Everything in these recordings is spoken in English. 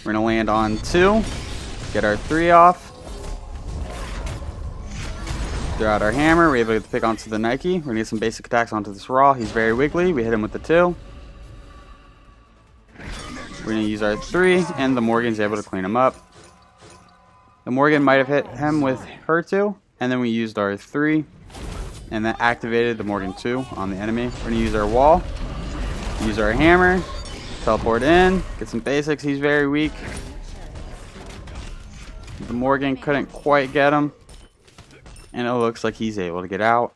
We're gonna land on 2, get our 3 off. Throw out our hammer, we're able to pick onto the Nike. We're gonna get some basic attacks onto this Raw. He's very wiggly. We hit him with the 2. We're gonna use our 3, and the Morgan's able to clean him up. The Morgan might have hit him with her 2, and then we used our 3, and that activated the Morgan 2 on the enemy. We're gonna use our wall, use our hammer, teleport in, get some basics. He's very weak. The Morgan couldn't quite get him, and it looks like he's able to get out.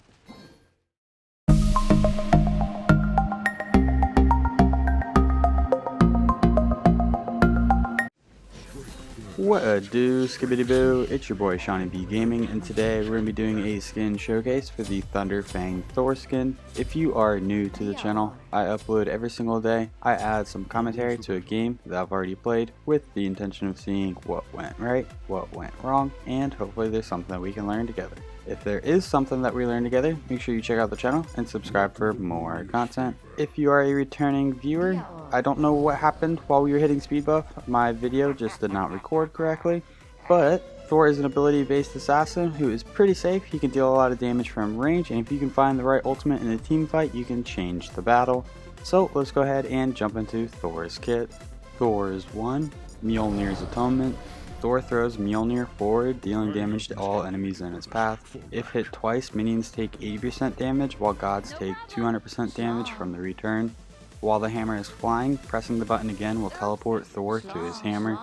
What a do, skibbity boo, it's your boy SeanyB Gaming, and today we're going to be doing a skin showcase for the Thunderfang Thor skin. If you are new to the channel, I upload every single day. I add some commentary to a game that I've already played with the intention of seeing what went right, what went wrong, and hopefully there's something that we can learn together. If there is something that we learn together, make sure you check out the channel and subscribe for more content. If you are a returning viewer, I don't know what happened while we were hitting speed buff. My video just did not record correctly, but Thor is an ability based assassin who is pretty safe. He can deal a lot of damage from range, and if you can find the right ultimate in a team fight, you can change the battle. So let's go ahead and jump into Thor's kit. Thor's 1, Mjolnir's Atonement. Thor throws Mjolnir forward, dealing damage to all enemies in its path. If hit twice, minions take 80% damage, while gods take 200% damage from the return. While the hammer is flying, pressing the button again will teleport Thor to his hammer.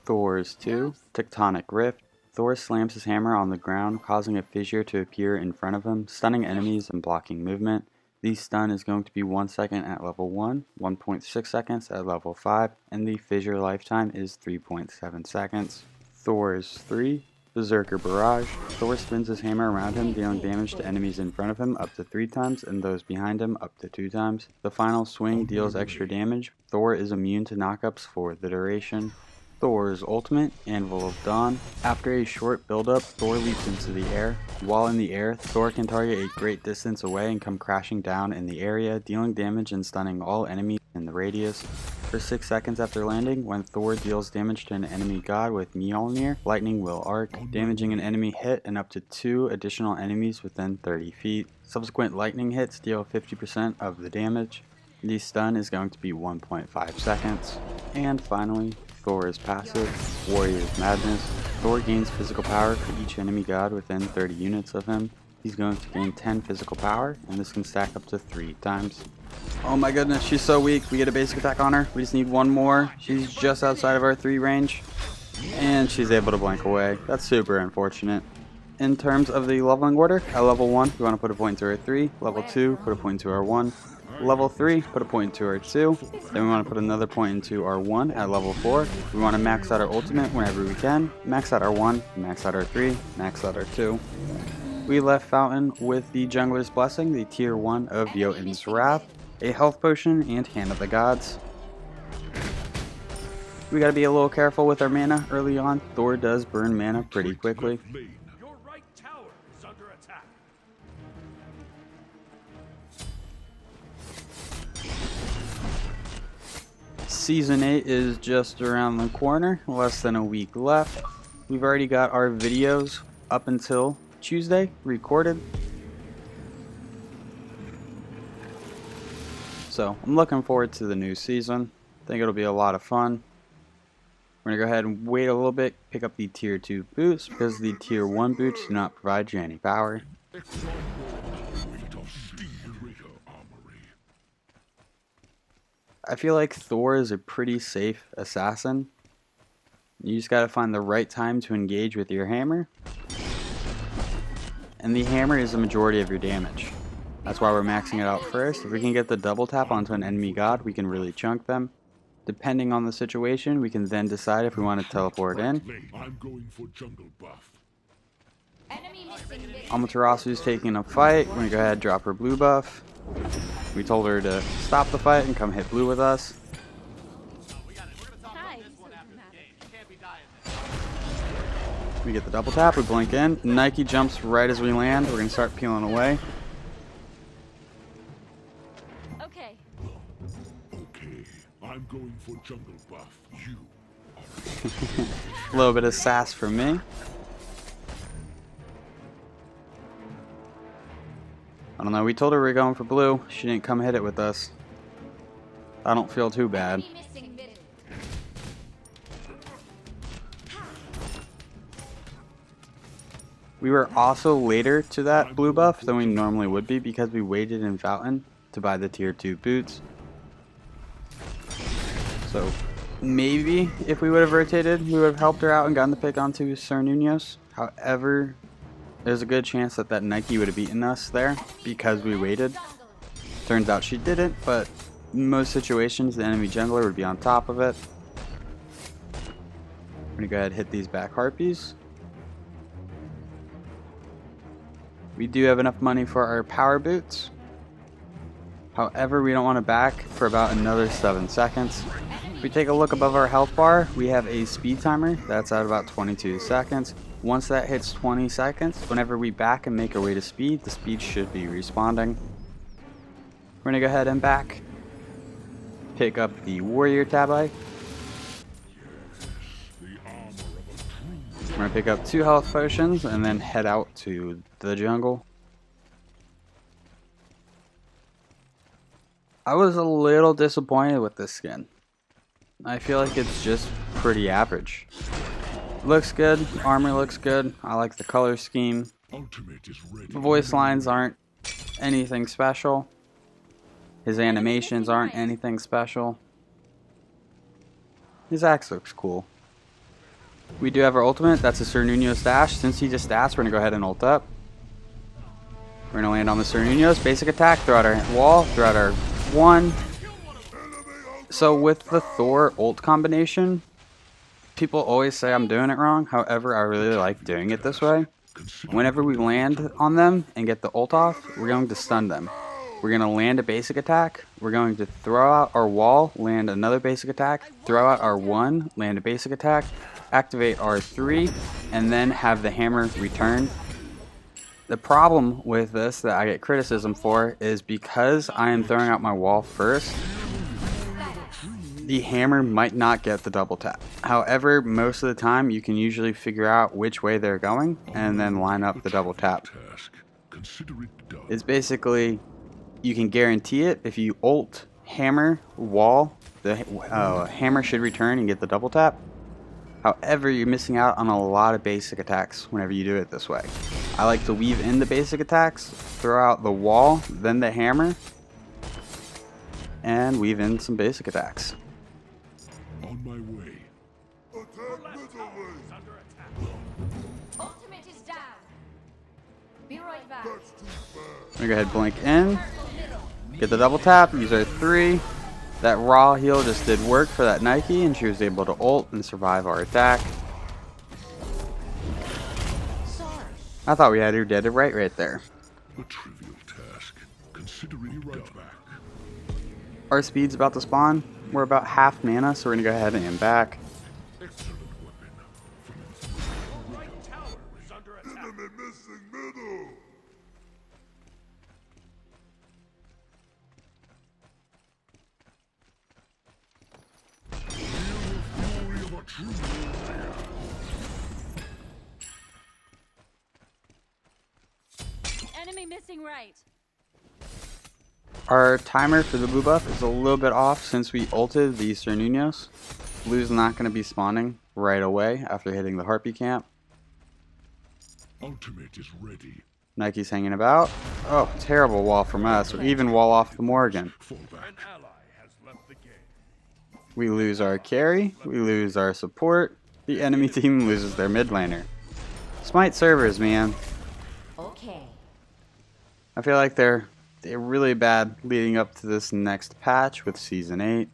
Thor's 2, Tectonic Rift. Thor slams his hammer on the ground, causing a fissure to appear in front of him, stunning enemies and blocking movement. The stun is going to be 1 second at level 1, 1.6 seconds at level 5, and the fissure lifetime is 3.7 seconds. Thor's 3, Berserker Barrage. Thor spins his hammer around him, dealing damage to enemies in front of him up to 3 times and those behind him up to 2 times. The final swing deals extra damage. Thor is immune to knockups for the duration. Thor's ultimate, Anvil of Dawn. After a short build-up, Thor leaps into the air. While in the air, Thor can target a great distance away and come crashing down in the area, dealing damage and stunning all enemies in the radius. For 6 seconds after landing, when Thor deals damage to an enemy god with Mjolnir, lightning will arc, damaging an enemy hit and up to 2 additional enemies within 30 feet. Subsequent lightning hits deal 50% of the damage. The stun is going to be 1.5 seconds. And finally, Thor's passive, Warrior's Madness. Thor gains physical power for each enemy god within 30 units of him. He's going to gain 10 physical power, and this can stack up to 3 times. Oh my goodness, she's so weak. We get a basic attack on her. We just need 1 more. She's just outside of our 3 range, and she's able to blink away. That's super unfortunate. In terms of the leveling order, at level 1, we want to put a point into our 3. Level 2, put a point into our 1. Level 3, put a point into our 2. Then we want to put another point into our 1 at level 4. We want to max out our ultimate whenever we can. Max out our 1, max out our 3, max out our 2. We left Fountain with the Jungler's Blessing, the tier 1 of Jotunn's Wrath, a health potion, and Hand of the Gods. We gotta be a little careful with our mana early on. Thor does burn mana pretty quickly. Season 8 is just around the corner, less than a week left. We've already got our videos up until Tuesday recorded. So I'm looking forward to the new season. I think it'll be a lot of fun. We're going to go ahead and wait a little bit, pick up the tier 2 boots because the tier 1 boots do not provide you any power. I feel like Thor is a pretty safe assassin. You just gotta find the right time to engage with your hammer. And the hammer is the majority of your damage. That's why we're maxing it out first. If we can get the double tap onto an enemy god, we can really chunk them. Depending on the situation, we can then decide if we want to teleport in. Amaterasu's taking a fight. We're gonna go ahead and drop her blue buff. We told her to stop the fight and come hit blue with us. We get the double tap, we blink in. Nike jumps right as we land. We're going to start peeling away. Okay, I'm going for jungle buff. You. A little bit of sass from me. I don't know, we told her we were going for blue. She didn't come hit it with us. I don't feel too bad. We were also later to that blue buff than we normally would be because we waited in Fountain to buy the tier 2 boots. So maybe if we would have rotated, we would have helped her out and gotten the pick onto Cernunos. However, there's a good chance that that Nike would have beaten us there because we waited. Turns out she didn't, but in most situations the enemy jungler would be on top of it. I'm gonna go ahead and hit these back harpies. We do have enough money for our power boots. However, we don't want to back for about another 7 seconds. If we take a look above our health bar, we have a speed timer that's at about 22 seconds. Once that hits 20 seconds, whenever we back and make our way to speed, the speed should be responding. We're going to go ahead and back. Pick up the warrior Tabi. We're going to pick up 2 health potions and then head out to the jungle. I was a little disappointed with this skin. I feel like it's just pretty average. Looks good, armor looks good, I like the color scheme. The voice lines aren't anything special. His animations aren't anything special. His axe looks cool. We do have our ultimate, that's a Cernunos dash. Since he just dashed, we're going to go ahead and ult up. We're going to land on the Cernunos, basic attack, throw out our wall, throw out our 1. So with the Thor ult combination, people always say I'm doing it wrong. However, I really like doing it this way. Whenever we land on them and get the ult off, we're going to stun them. We're going to land a basic attack. We're going to throw out our wall, land another basic attack, throw out our 1, land a basic attack, activate our 3, and then have the hammer return. The problem with this that I get criticism for is because I am throwing out my wall first, the hammer might not get the double tap. However, most of the time you can usually figure out which way they're going and then line up the double tap. It's basically, you can guarantee it if you ult, hammer, wall, the hammer should return and get the double tap. However, you're missing out on a lot of basic attacks whenever you do it this way. I like to weave in the basic attacks, throw out the wall, then the hammer, and weave in some basic attacks. On my way. Ultimate is down. Be right back. I'm gonna go ahead and blink in, get the double tap, use our 3. That raw heal just did work for that Nike, and she was able to ult and survive our attack. I thought we had her dead to right there. A trivial task. Considering right back. Our speed's about to spawn. We're about half mana, so we're gonna go ahead and back. Excellent weapon. Right tower is under attack. Enemy missing middle. Enemy missing right. Our timer for the blue buff is a little bit off since we ulted the Cernunos. Blue's not going to be spawning right away after hitting the Harpy camp. Ultimate is ready. Nike's hanging about. Oh, terrible wall from us. We even wall off the Morgan. An ally has left the game. We lose our carry. We lose our support. The enemy team loses their mid laner. Smite servers, man. Okay. I feel like they're really bad leading up to this next patch with Season 8.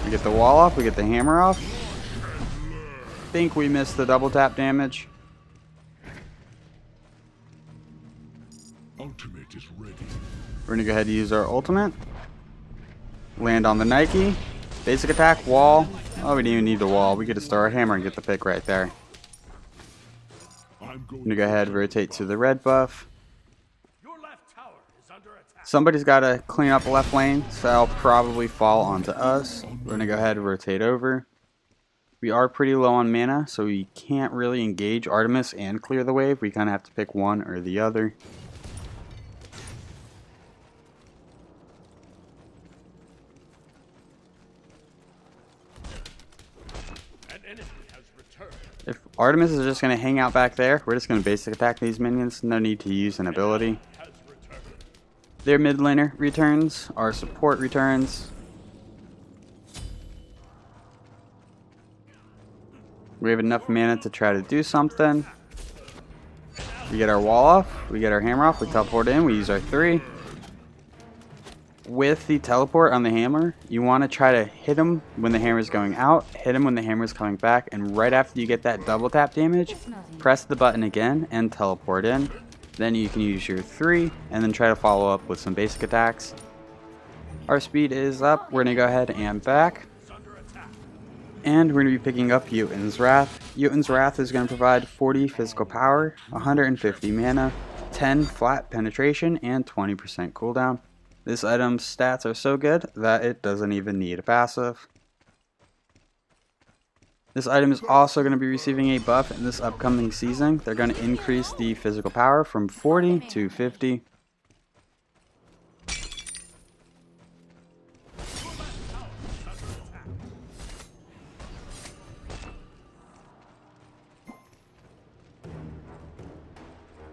We get the wall off, we get the hammer off. Think we missed the double tap damage. Ultimate is ready. We're gonna go ahead and use our ultimate. Land on the Nike. Basic attack, wall. Oh, we didn't even need the wall. We could just throw our hammer and get the pick right there. I'm gonna go ahead and rotate to the red buff. Your left tower is under attack. Somebody's got to clean up left lane, so that'll probably fall onto us. We're going to go ahead and rotate over. We are pretty low on mana, so we can't really engage Artemis and clear the wave. We kind of have to pick one or the other. An enemy has returned. If Artemis is just going to hang out back there, we're just going to basic attack these minions. No need to use an ability. Has returned. Their mid laner returns, our support returns. We have enough mana to try to do something. We get our wall off, we get our hammer off, we teleport in, we use our 3. With the teleport on the hammer, you want to try to hit him when the hammer is going out, hit him when the hammer is coming back, and right after you get that double tap damage, press the button again and teleport in. Then you can use your 3 and then try to follow up with some basic attacks. Our speed is up, we're going to go ahead and back. And we're going to be picking up Jotunn's Wrath. Jotunn's Wrath is going to provide 40 physical power, 150 mana, 10 flat penetration, and 20% cooldown. This item's stats are so good that it doesn't even need a passive. This item is also going to be receiving a buff in this upcoming season. They're going to increase the physical power from 40 to 50.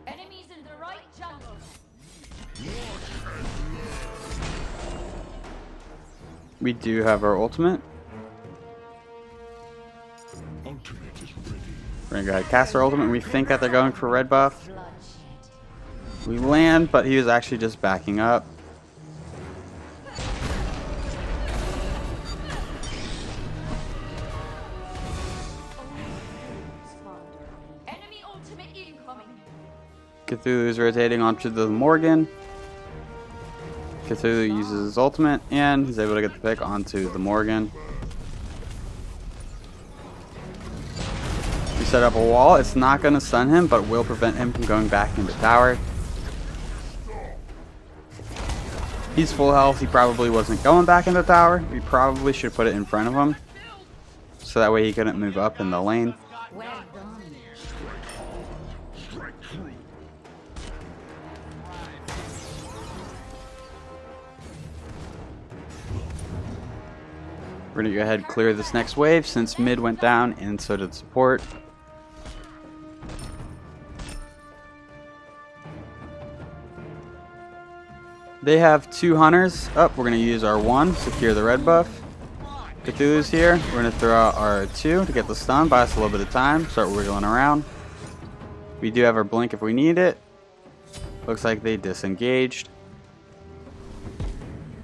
Enemies in the right jungle. We do have our ultimate. Ultimate is ready. We're going to go ahead and cast our ultimate. We think that they're going for red buff. Bloodshed. We land, but he was actually just backing up. Enemy ultimate incoming. Cthulhu is rotating onto the Morgan. Cthulhu uses his ultimate, and he's able to get the pick onto the Morgan. We set up a wall. It's not going to stun him, but will prevent him from going back into tower. He's full health. He probably wasn't going back into tower. We probably should put it in front of him, so that way he couldn't move up in the lane. Well done. Strike through. We're going to go ahead and clear this next wave since mid went down and so did support. They have 2 hunters. We're going to use our 1, secure the red buff. Cthulhu's here. We're going to throw out our 2 to get the stun, buy us a little bit of time, start wiggling around. We do have our blink if we need it. Looks like they disengaged.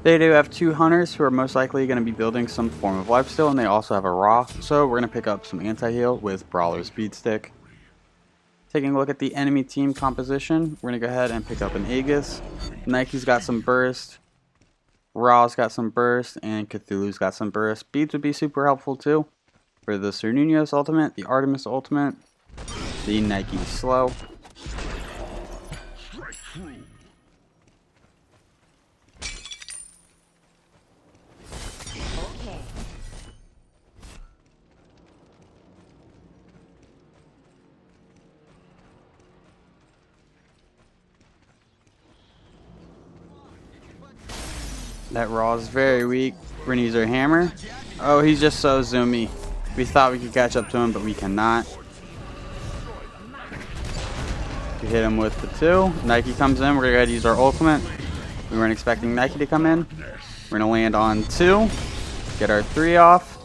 They do have 2 hunters who are most likely going to be building some form of lifesteal, and they also have a raw. So we're going to pick up some anti-heal with Brawler's Beatstick. Taking a look at the enemy team composition, we're going to go ahead and pick up an Aegis. Nike's got some burst, Raw's got some burst, and Cthulhu's got some burst. Beads would be super helpful too for the Cernunnos ultimate, the Artemis ultimate, the Nike slow. Strike through. Okay. That Raw is very weak. We're going to use our hammer. Oh, he's just so zoomy. We thought we could catch up to him, but we cannot. We hit him with the 2. Nike comes in. We're going to go ahead and use our ultimate. We weren't expecting Nike to come in. We're going to land on 2. Get our 3 off.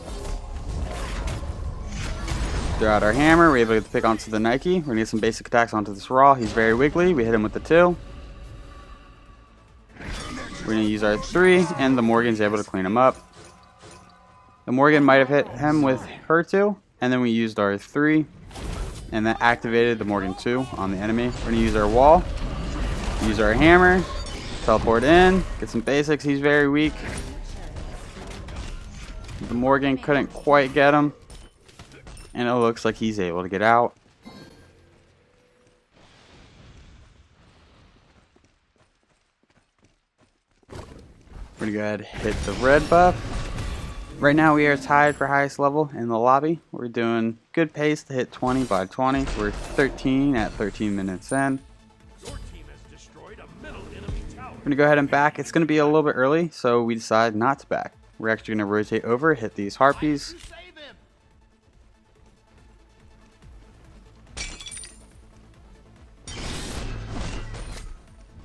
Throw out our hammer. We're able to get the pick onto the Nike. We're going to get some basic attacks onto this Raw. He's very wiggly. We hit him with the 2. We're going to use our 3, and the Morgan's able to clean him up. The Morgan might have hit him with her 2, and then we used our 3, and that activated the Morgan 2 on the enemy. We're going to use our wall, use our hammer, teleport in, get some basics. He's very weak. The Morgan couldn't quite get him, and it looks like he's able to get out. We're gonna go ahead and hit the red buff. Right now we are tied for highest level in the lobby. We're doing good pace to hit 20 by 20. We're 13 at 13 minutes in. Your team has destroyed a middle enemy tower. We're gonna go ahead and back. It's gonna be a little bit early, so we decide not to back. We're actually gonna rotate over, hit these harpies.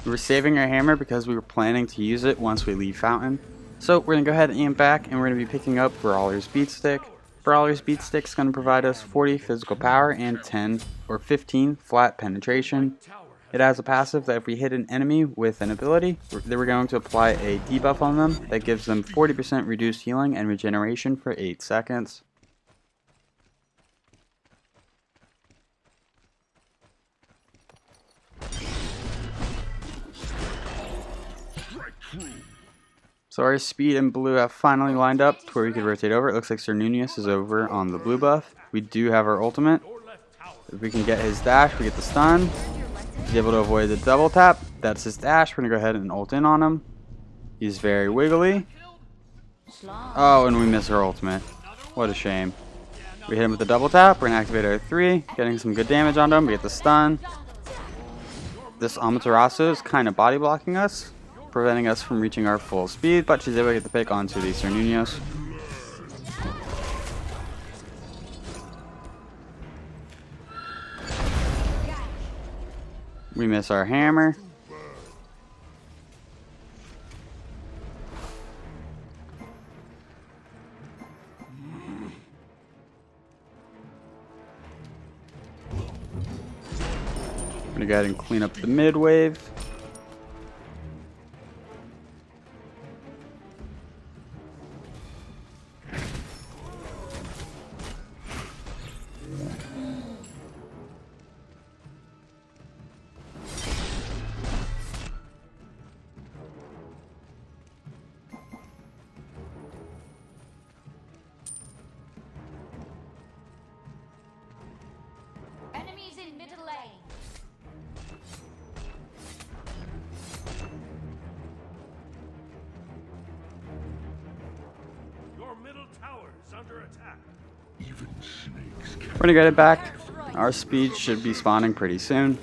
We were saving our hammer because we were planning to use it once we leave Fountain. So we're going to go ahead and aim back, and we're going to be picking up Brawler's Beatstick. Brawler's Beatstick is going to provide us 40 physical power and 10 or 15 flat penetration. It has a passive that if we hit an enemy with an ability, we're going to apply a debuff on them that gives them 40% reduced healing and regeneration for 8 seconds. So our speed and blue have finally lined up to where we could rotate over. It looks like Cernunius is over on the blue buff. We do have our ultimate. If we can get his dash, we get the stun. He's able to avoid the double tap. That's his dash. We're going to go ahead and ult in on him. He's very wiggly. Oh, and we miss our ultimate. What a shame. We hit him with the double tap. We're going to activate our 3. Getting some good damage on him. We get the stun. This Amaterasu is kind of body blocking us, preventing us from reaching our full speed, but she's able to get the pick onto the Cernunius. We miss our hammer. I'm gonna go ahead and clean up the mid wave. Enemies in middle lane. Your middle tower is under attack. Even snakes can. We're gonna get it back. Our speed should be spawning pretty soon.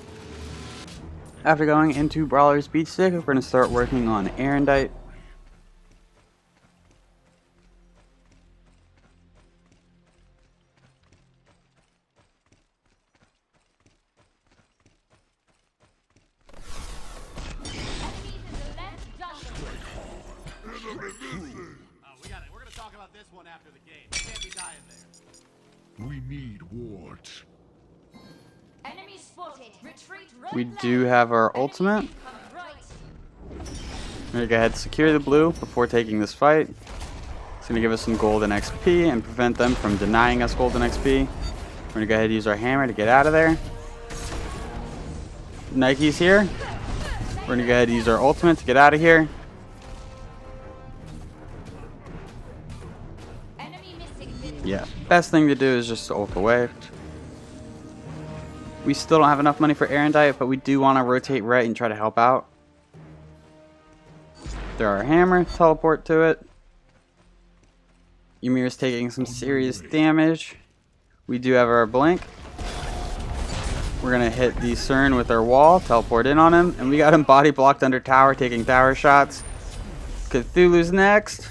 After going into Brawler's Beatstick, we're gonna start working on Arondight. Enemies in the left jungle. We got it. We're gonna talk about this one after the game. You can't be dying there. We need wards. Enemy spotted. Retreat. We do have our ultimate. Come right. We're gonna go ahead and secure the blue before taking this fight. It's gonna give us some golden XP and prevent them from denying us golden XP. We're gonna go ahead and use our hammer to get out of there. Nike's here. We're gonna go ahead and use our ultimate to get out of here. Enemy missing middle. Yeah, best thing to do is just to ult away. We still don't have enough money for Arondight, but we do want to rotate right and try to help out. Throw our hammer, teleport to it. Ymir's taking some serious damage. We do have our blink. We're going to hit the Cern with our wall, teleport in on him, and we got him body blocked under tower, taking tower shots. Cthulhu's next.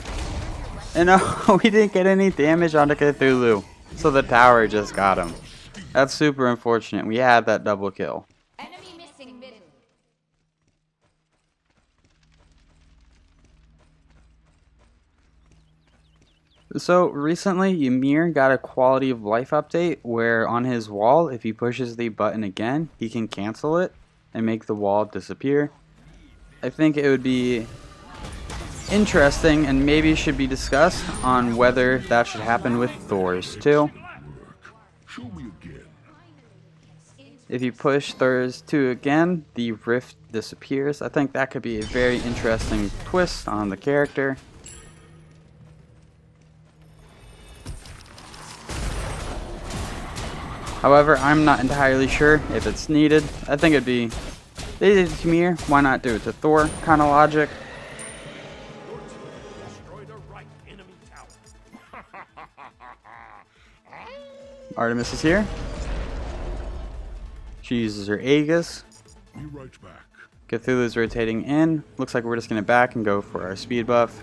And no, we didn't get any damage onto Cthulhu, so the tower just got him. That's super unfortunate. We had that double kill. Enemy missing middle. So recently Ymir got a quality of life update where on his wall, if he pushes the button again, he can cancel it and make the wall disappear. I think it would be interesting and maybe should be discussed on whether that should happen with Thor's too. Show me again. If you push Thor's 2 again, the rift disappears. I think that could be a very interesting twist on the character. However, I'm not entirely sure if it's needed. I think it'd be, they did it to Ymir, why not do it to Thor kind of logic. Your enemy tower. Artemis is here. She uses her Aegis. Be right back. Cthulhu's rotating in. Looks like we're just going to back and go for our speed buff.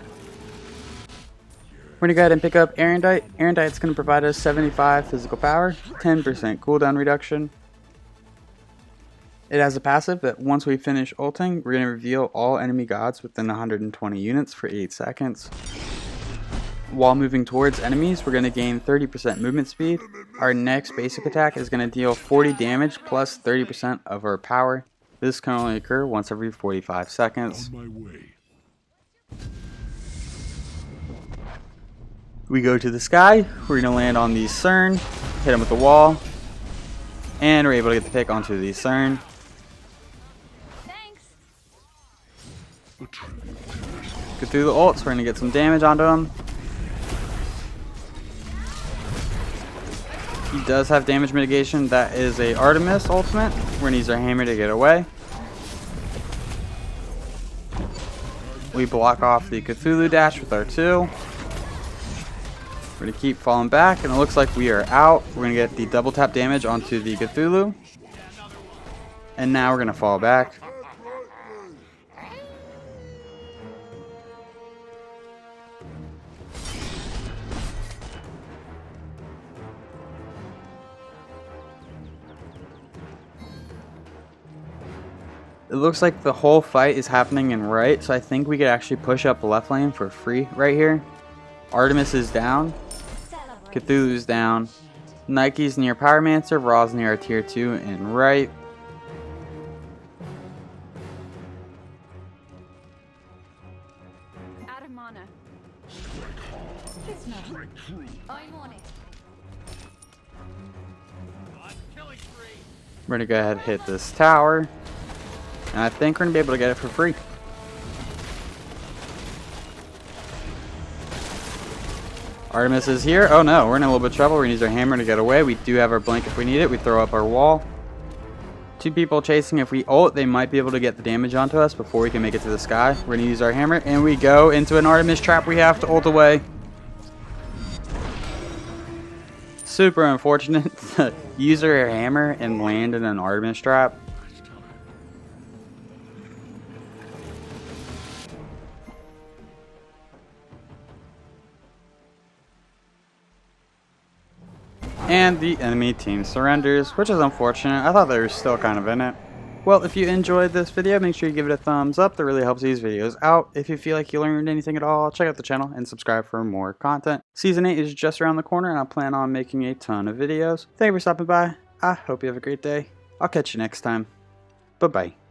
We're going to go ahead and pick up Arondight. Arondight's going to provide us 75 physical power, 10% cooldown reduction. It has a passive that once we finish ulting, we're going to reveal all enemy gods within 120 units for 8 seconds. While moving towards enemies, we're going to gain 30% movement speed. Our next basic attack is going to deal 40 damage plus 30% of our power. This can only occur once every 45 seconds. On my way. We go to the sky. We're going to land on the CERN, hit him with the wall, and we're able to get the pick onto the CERN. Thanks. A tribute. Cthulhu ults, we're going to get some damage onto him. He does have damage mitigation. That is a Artemis ultimate. We're going to use our hammer to get away. We block off the Cthulhu dash with our 2. We're going to keep falling back, and it looks like we are out. We're going to get the double tap damage onto the Cthulhu. And now we're going to fall back. It looks like the whole fight is happening in right, so I think we could actually push up left lane for free right here. Artemis is down. Cthulhu's down. Nike's near Pyromancer. Raw's near our tier 2 and right. Out of mana. I'm on it. I'm killing spree. We're going to go ahead and hit this tower. And I think we're going to be able to get it for free. Artemis is here. Oh no, we're in a little bit of trouble. We're going to use our hammer to get away. We do have our blink if we need it. We throw up our wall. 2 people chasing. If we ult, they might be able to get the damage onto us before we can make it to the sky. We're going to use our hammer. And we go into an Artemis trap. We have to ult away. Super unfortunate to use our hammer and land in an Artemis trap. And the enemy team surrenders, which is unfortunate. I thought they were still kind of in it. Well, if you enjoyed this video, make sure you give it a thumbs up. That really helps these videos out. If you feel like you learned anything at all, check out the channel and subscribe for more content. Season 8 is just around the corner, and I plan on making a ton of videos. Thank you for stopping by. I hope you have a great day. I'll catch you next time. Bye-bye.